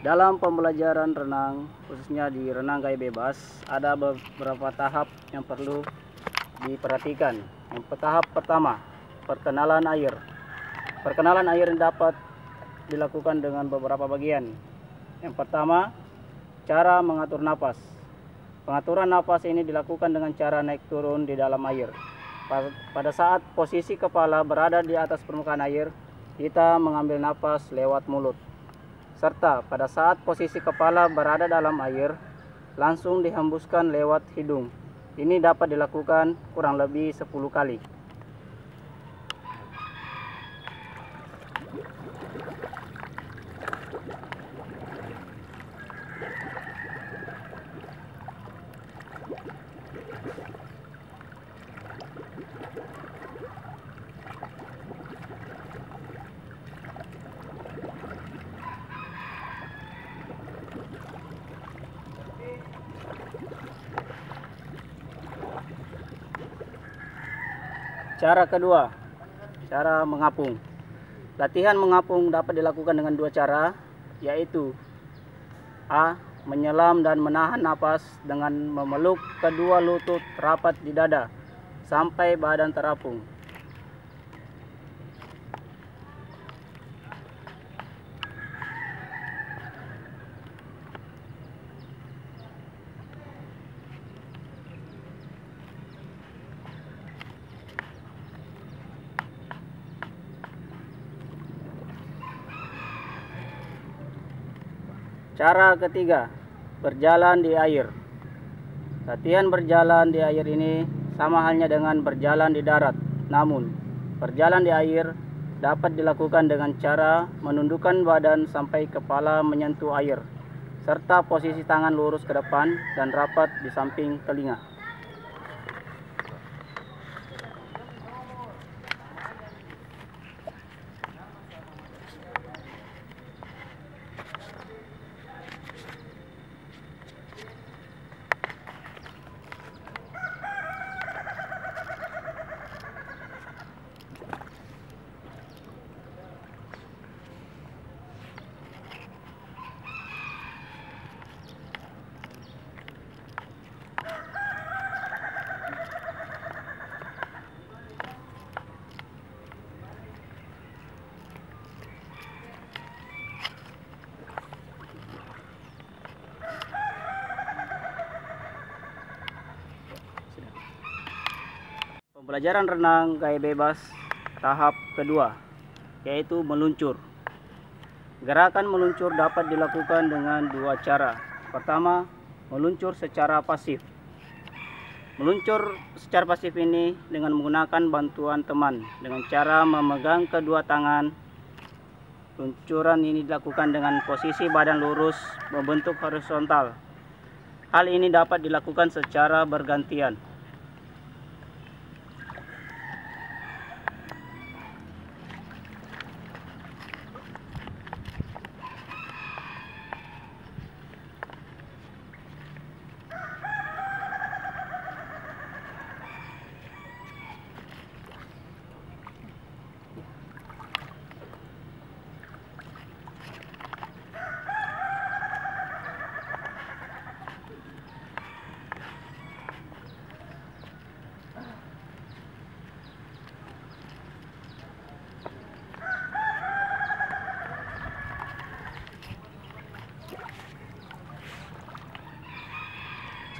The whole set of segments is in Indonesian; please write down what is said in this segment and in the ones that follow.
Dalam pembelajaran renang, khususnya di renang gaya bebas, ada beberapa tahap yang perlu diperhatikan. Tahap pertama, perkenalan air. Perkenalan air dapat dilakukan dengan beberapa bagian. Yang pertama, cara mengatur napas. Pengaturan napas ini dilakukan dengan cara naik turun di dalam air. Pada saat posisi kepala berada di atas permukaan air, kita mengambil napas lewat mulut. Serta pada saat posisi kepala berada dalam air, langsung dihembuskan lewat hidung. Ini dapat dilakukan kurang lebih 10 kali. Cara kedua, cara mengapung. Latihan mengapung dapat dilakukan dengan dua cara, yaitu A. Menyelam dan menahan napas dengan memeluk kedua lutut rapat di dada sampai badan terapung. Cara ketiga, berjalan di air. Latihan berjalan di air ini sama halnya dengan berjalan di darat. Namun, berjalan di air dapat dilakukan dengan cara menundukkan badan sampai kepala menyentuh air, serta posisi tangan lurus ke depan dan rapat di samping telinga. Pembelajaran renang gaya bebas tahap kedua, yaitu meluncur. Gerakan meluncur dapat dilakukan dengan dua cara. Pertama, meluncur secara pasif. Meluncur secara pasif ini dengan menggunakan bantuan teman dengan cara memegang kedua tangan. Luncuran ini dilakukan dengan posisi badan lurus membentuk horizontal. Hal ini dapat dilakukan secara bergantian.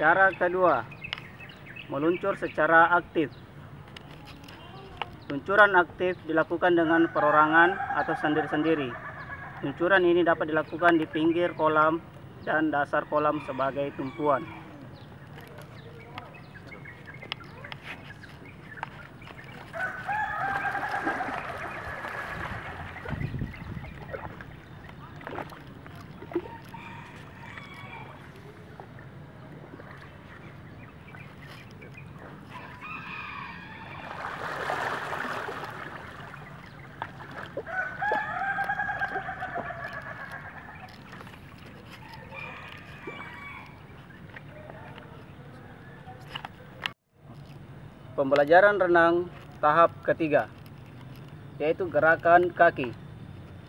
Cara kedua, meluncur secara aktif. Luncuran aktif dilakukan dengan perorangan atau sendiri-sendiri. Luncuran ini dapat dilakukan di pinggir kolam dan dasar kolam sebagai tumpuan. Pembelajaran renang tahap ketiga, yaitu gerakan kaki.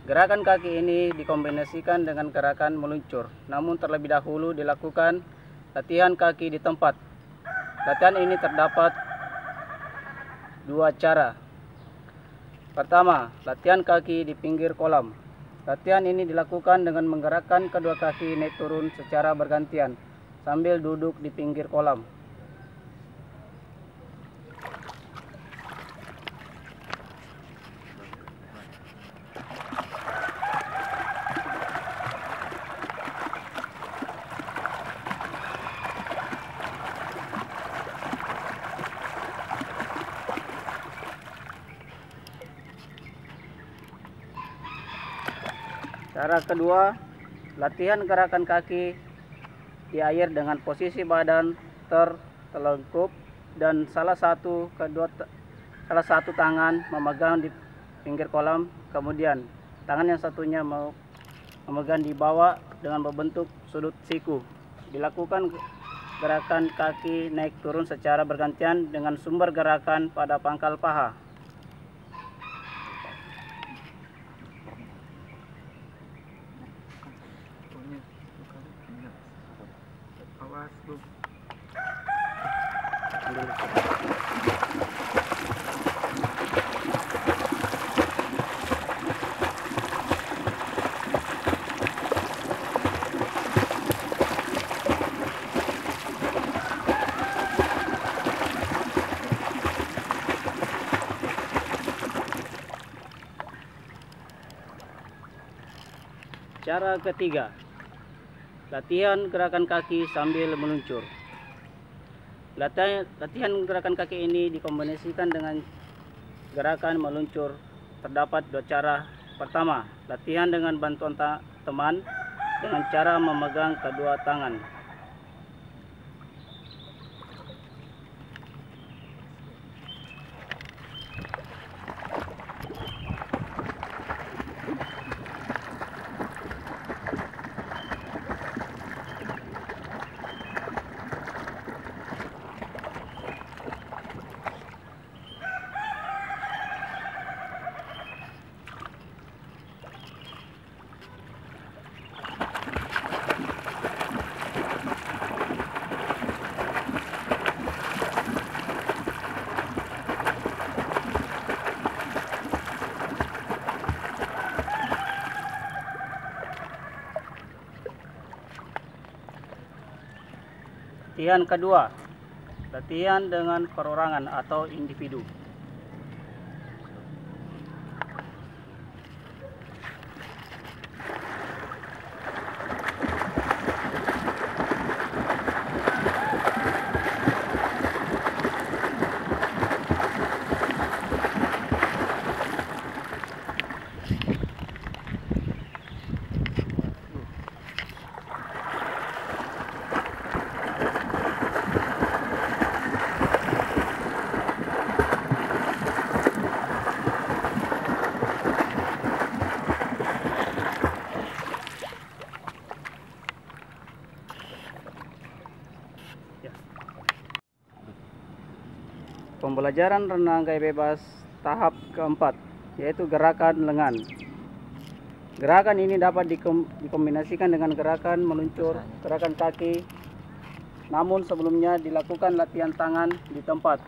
Gerakan kaki ini dikombinasikan dengan gerakan meluncur, namun terlebih dahulu dilakukan latihan kaki di tempat. Latihan ini terdapat dua cara. Pertama, latihan kaki di pinggir kolam. Latihan ini dilakukan dengan menggerakkan kedua kaki naik turun secara bergantian sambil duduk di pinggir kolam. Cara kedua, latihan gerakan kaki di air dengan posisi badan tertelungkup dan salah satu tangan memegang di pinggir kolam, kemudian tangan yang satunya memegang di bawah dengan membentuk sudut siku. Dilakukan gerakan kaki naik turun secara bergantian dengan sumber gerakan pada pangkal paha. Cara ketiga, latihan gerakan kaki sambil meluncur. Latihan gerakan kaki ini dikombinasikan dengan gerakan meluncur. Terdapat dua cara. Pertama, latihan dengan bantuan teman dengan cara memegang kedua tangan. Latihan kedua, latihan dengan perorangan atau individu. Pembelajaran renang gaya bebas tahap keempat, yaitu gerakan lengan. Gerakan ini dapat dikombinasikan dengan gerakan meluncur, gerakan kaki, namun sebelumnya dilakukan latihan tangan di tempat.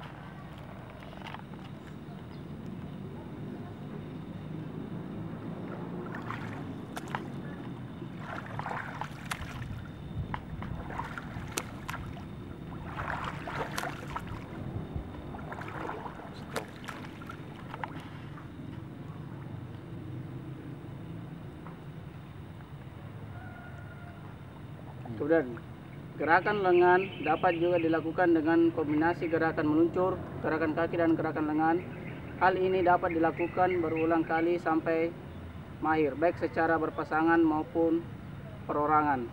Kemudian gerakan lengan dapat juga dilakukan dengan kombinasi gerakan meluncur, gerakan kaki dan gerakan lengan. Hal ini dapat dilakukan berulang kali sampai mahir, baik secara berpasangan maupun perorangan.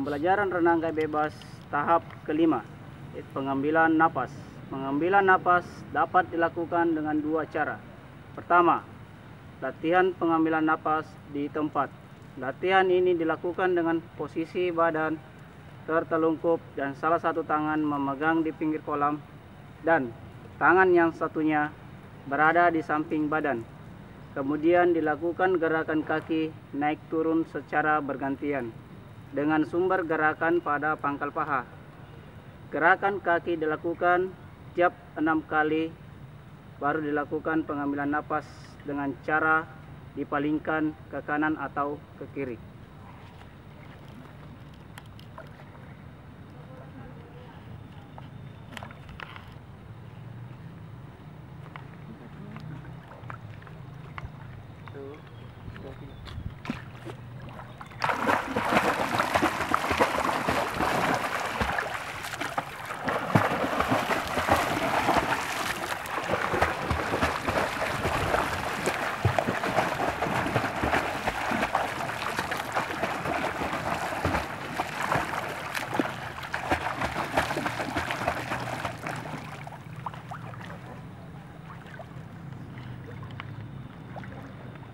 Pembelajaran renang gaya bebas tahap kelima, pengambilan napas. Pengambilan napas dapat dilakukan dengan dua cara. Pertama, latihan pengambilan napas di tempat. Latihan ini dilakukan dengan posisi badan tertelungkup dan salah satu tangan memegang di pinggir kolam dan tangan yang satunya berada di samping badan. Kemudian dilakukan gerakan kaki naik turun secara bergantian dengan sumber gerakan pada pangkal paha. Gerakan kaki dilakukan tiap 6 kali, baru dilakukan pengambilan napas dengan cara dipalingkan ke kanan atau ke kiri.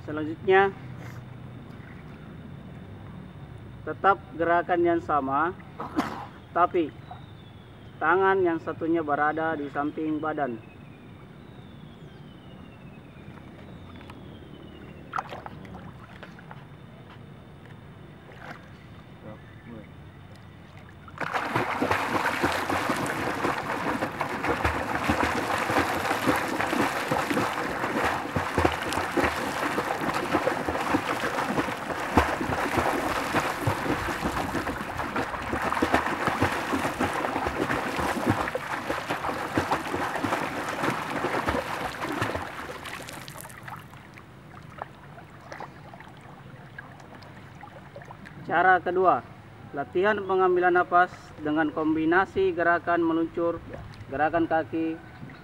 Selanjutnya, tetap gerakan yang sama, tapi tangan yang satunya berada di samping badan. Cara kedua, latihan pengambilan napas dengan kombinasi gerakan meluncur, gerakan kaki,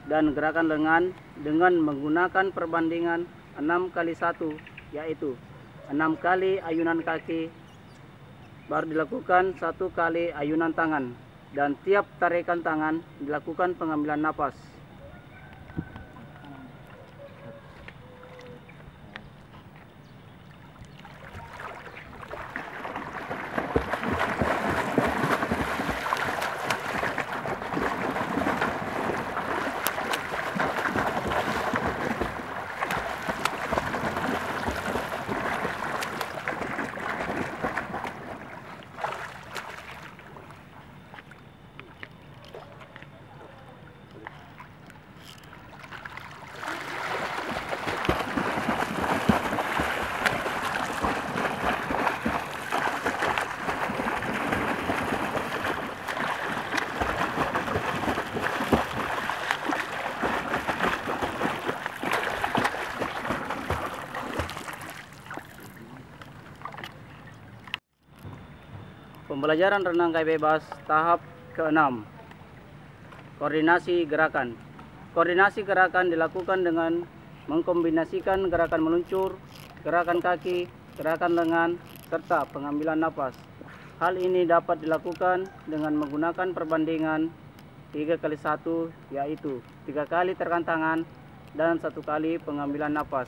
dan gerakan lengan dengan menggunakan perbandingan 6x1, yaitu 6 kali ayunan kaki, baru dilakukan 1 kali ayunan tangan, dan tiap tarikan tangan dilakukan pengambilan napas. Pembelajaran renang gaya bebas tahap ke-6, koordinasi gerakan. Koordinasi gerakan dilakukan dengan mengkombinasikan gerakan meluncur, gerakan kaki, gerakan lengan, serta pengambilan napas. Hal ini dapat dilakukan dengan menggunakan perbandingan 3x1, yaitu 3 kali tekan tangan dan 1 kali pengambilan napas.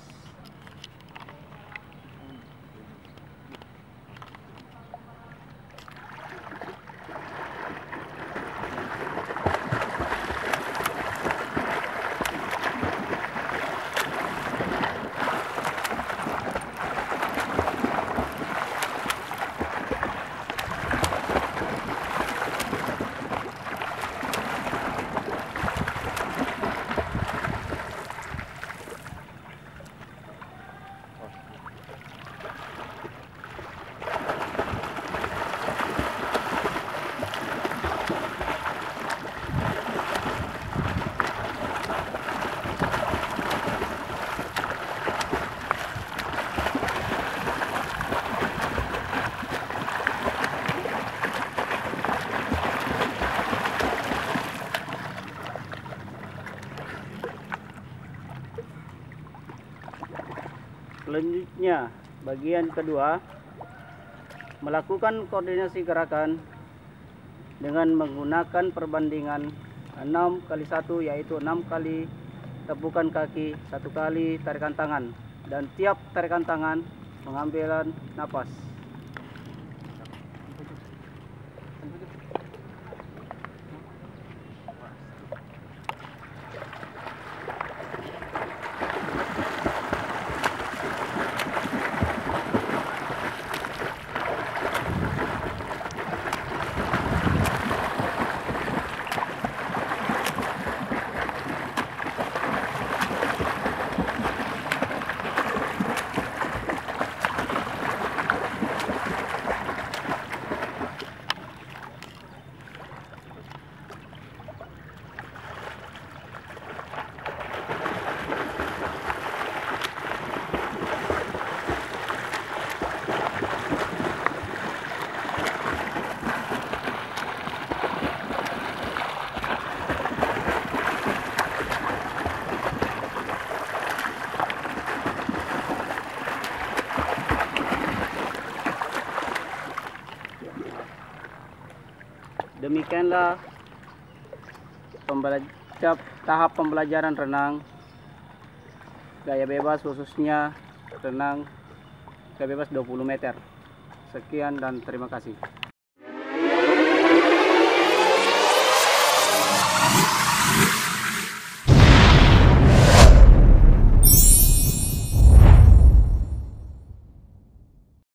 Selanjutnya, bagian kedua, melakukan koordinasi gerakan dengan menggunakan perbandingan 6x1, yaitu 6 kali tepukan kaki, 1 kali tarikan tangan, dan tiap tarikan tangan mengambil napas. Demikianlah tahap pembelajaran renang gaya bebas, khususnya renang gaya bebas 20 meter. Sekian dan terima kasih.